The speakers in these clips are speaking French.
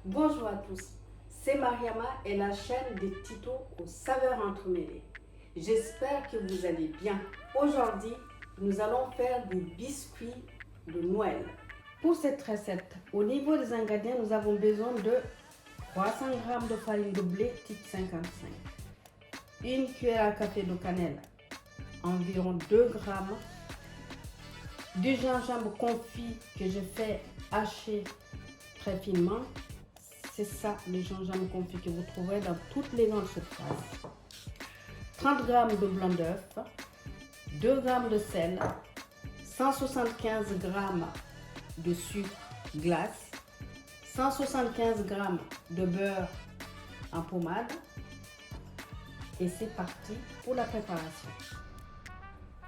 Bonjour à tous, c'est Mariama et la chaîne des tutos aux saveurs entremêlées. J'espère que vous allez bien. Aujourd'hui, nous allons faire des biscuits de Noël. Pour cette recette, au niveau des ingrédients, nous avons besoin de 300 g de farine de blé type 55, une cuillère à café de cannelle, environ 2 g, du gingembre confit que je fais hacher très finement. C'est ça le gingembre confit que vous trouverez dans toutes les grandes surfaces. 30 g de blanc d'œuf, 2 g de sel, 175 g de sucre glace, 175 g de beurre en pommade. Et c'est parti pour la préparation.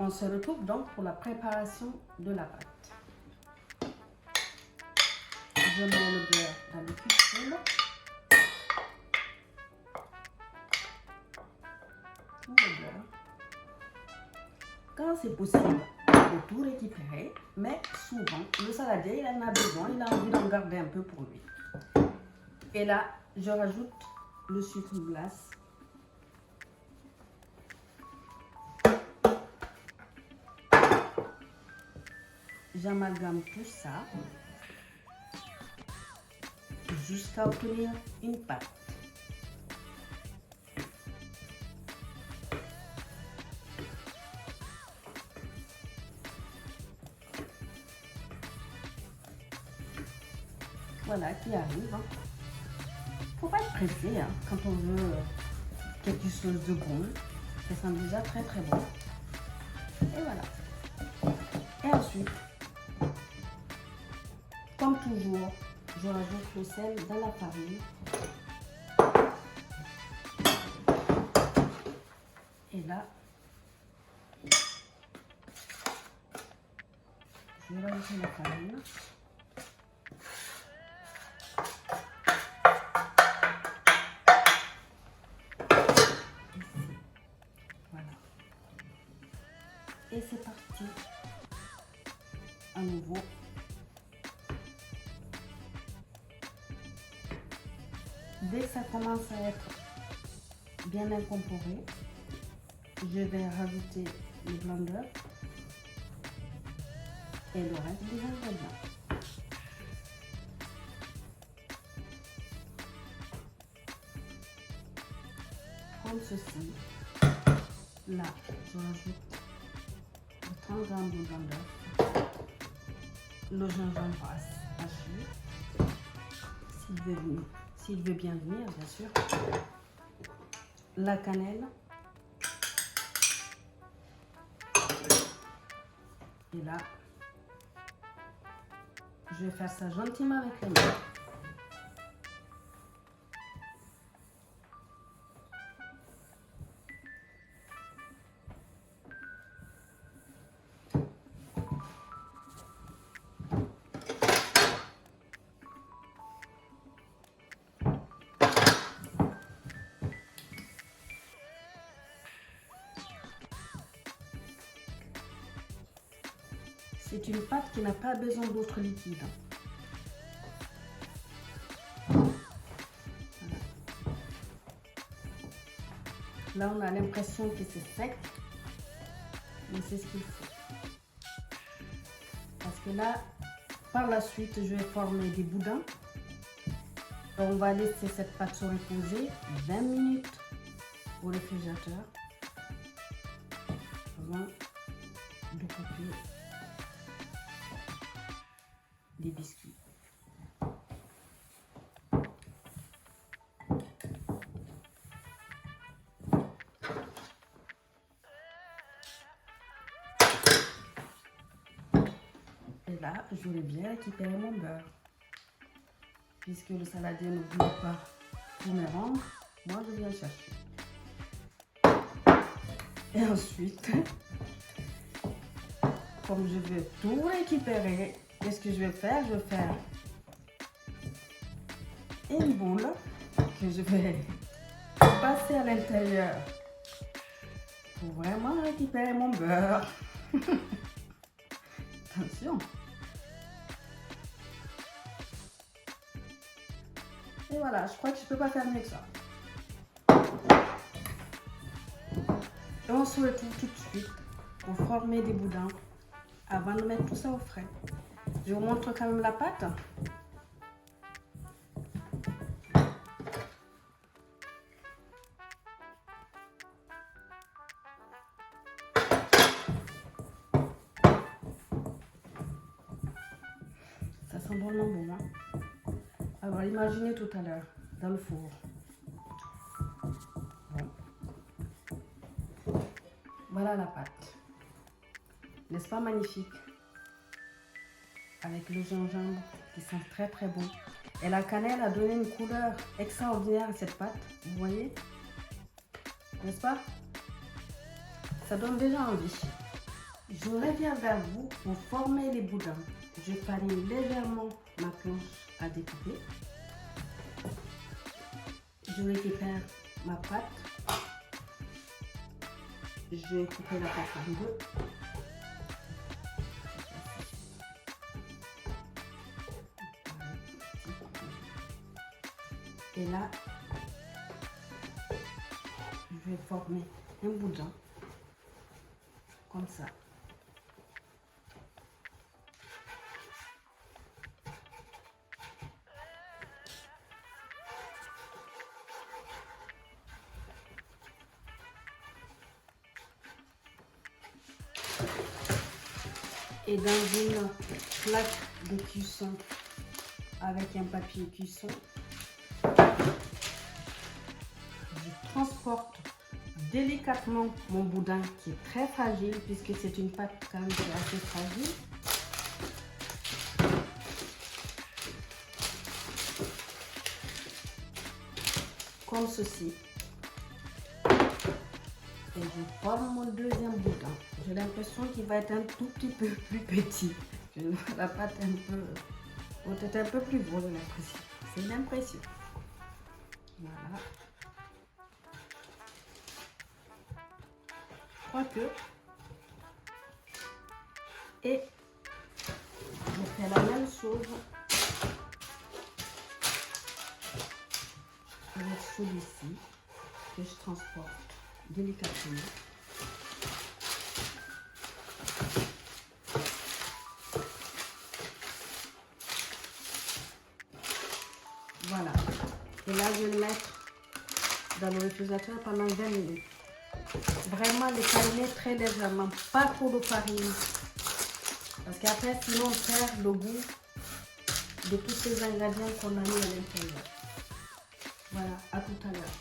On se retrouve donc pour la préparation de la pâte. Je mets le beurre dans le cuisine. Tout le beurre. Quand c'est possible, il faut tout récupérer, mais souvent, le saladier, il en a besoin, il a envie d'en garder un peu pour lui. Et là, je rajoute le sucre glace. J'amalgame tout ça jusqu'à obtenir une pâte. Voilà qui arrive. Faut pas être pressé quand on veut quelque chose de bon. Ça sent déjà très très bon. Et voilà. Et ensuite, comme toujours, je rajoute le sel dans la farine. Et là, je vais rajouter la farine. Ici. Voilà. Et c'est parti. À nouveau. Dès que ça commence à être bien incorporé, je vais rajouter le blanc d'œuf et le reste des ingrédients. Comme ceci. Là, je rajoute 30 g de blanc d'œuf, le gingembre haché, s'il veut bien venir, bien sûr, la cannelle, et là, je vais faire ça gentiment avec les mains. C'est une pâte qui n'a pas besoin d'autre liquide. Voilà. Là, on a l'impression que c'est sec, mais c'est ce qu'il faut. Parce que là, par la suite, je vais former des boudins. On va laisser cette pâte se reposer 20 minutes au réfrigérateur avant de couper des biscuits. Et là, je vais bien récupérer mon beurre. Puisque le saladier ne voulait pas tout me rendre, moi je viens chercher. Et ensuite, comme je veux tout récupérer, qu'est-ce que je vais faire? Je vais faire une boule que je vais passer à l'intérieur pour vraiment récupérer mon beurre. Attention. Et voilà, je crois que je peux pas faire mieux que ça. Et on se retrouve tout de suite pour former des boudins avant de mettre tout ça au frais. Je vous montre quand même la pâte. Ça sent vraiment bon. Hein? Alors imaginez tout à l'heure dans le four. Bon. Voilà la pâte. N'est-ce pas magnifique? Avec le gingembre qui sent très très bon. Et la cannelle a donné une couleur extraordinaire à cette pâte. Vous voyez? N'est-ce pas? Ça donne déjà envie. Je reviens vers vous pour former les boudins. Je farine légèrement ma planche à découper. Je récupère ma pâte. Je vais couper la pâte en deux. Et là, je vais former un boudin comme ça. Et dans une plaque de cuisson avec un papier cuisson, je transporte délicatement mon boudin qui est très fragile puisque c'est une pâte quand même qui est assez fragile. Comme ceci. Et je forme mon deuxième boudin. J'ai l'impression qu'il va être un tout petit peu plus petit. La pâte un peu, peut-être un peu plus grosse, j'ai l'impression. C'est une impression. Voilà. Je crois que. Et je fais la même chose avec celui-ci que je transporte délicatement. Voilà. Et là, je vais le mettre dans le réfrigérateur pendant 20 minutes. Vraiment les fariner très légèrement, pas trop de farine. Parce qu'après, sinon, on perd le goût de tous ces ingrédients qu'on a mis à l'intérieur. Voilà, à tout à l'heure.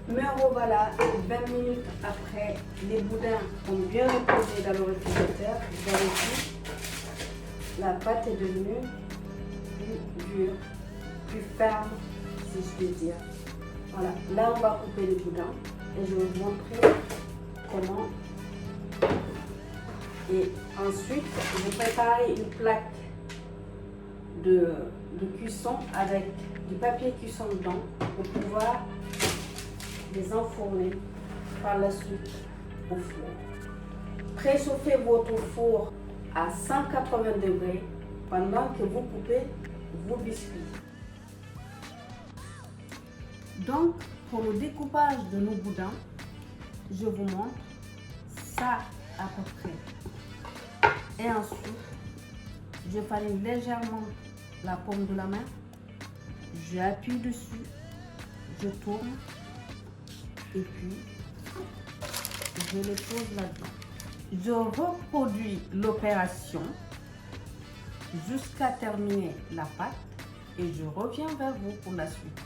Me revoilà 20 minutes après. Les boudins ont bien reposé dans le réfrigérateur. Vous avez vu, la pâte est devenue plus dure, plus ferme, si je puis dire. Voilà, là on va couper les boudins et je vais vous montrer comment. Et ensuite, je vais préparer une plaque de cuisson avec du papier cuisson dedans pour pouvoir les enfourner par la suite au four. Préchauffez votre four à 180 degrés pendant que vous coupez vos biscuits. Donc, pour le découpage de nos boudins, je vous montre ça à peu près. Et ensuite, je farine légèrement la paume de la main, j'appuie dessus, je tourne et puis je les pose là-dedans. Je reproduis l'opération jusqu'à terminer la pâte et je reviens vers vous pour la suite.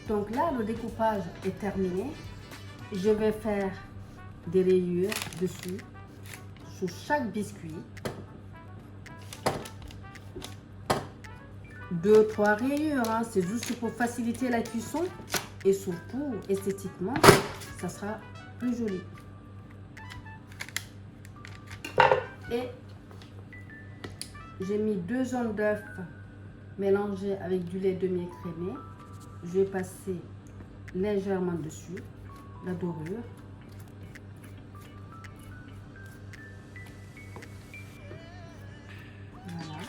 Donc là, le découpage est terminé. Je vais faire des rayures dessus, sur chaque biscuit. 2-3 rayures, hein. C'est juste pour faciliter la cuisson et surtout esthétiquement, ça sera plus joli. Et j'ai mis 2 jaunes d'œufs mélangés avec du lait demi-écrémé. Je vais passer légèrement dessus la dorure. Voilà.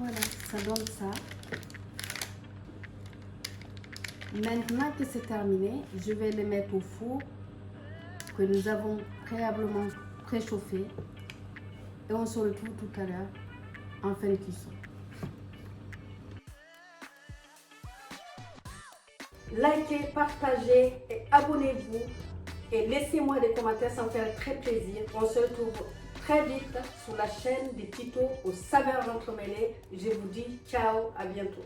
Voilà, ça donne ça. Maintenant que c'est terminé, je vais les mettre au four que nous avons préalablement préchauffé. Et on se retrouve tout à l'heure en fin de cuisson. Likez, partagez et abonnez-vous. Et laissez-moi des commentaires, ça me fait très plaisir. On se retrouve très vite sur la chaîne des tutos aux saveurs entremêlées. Je vous dis ciao, à bientôt.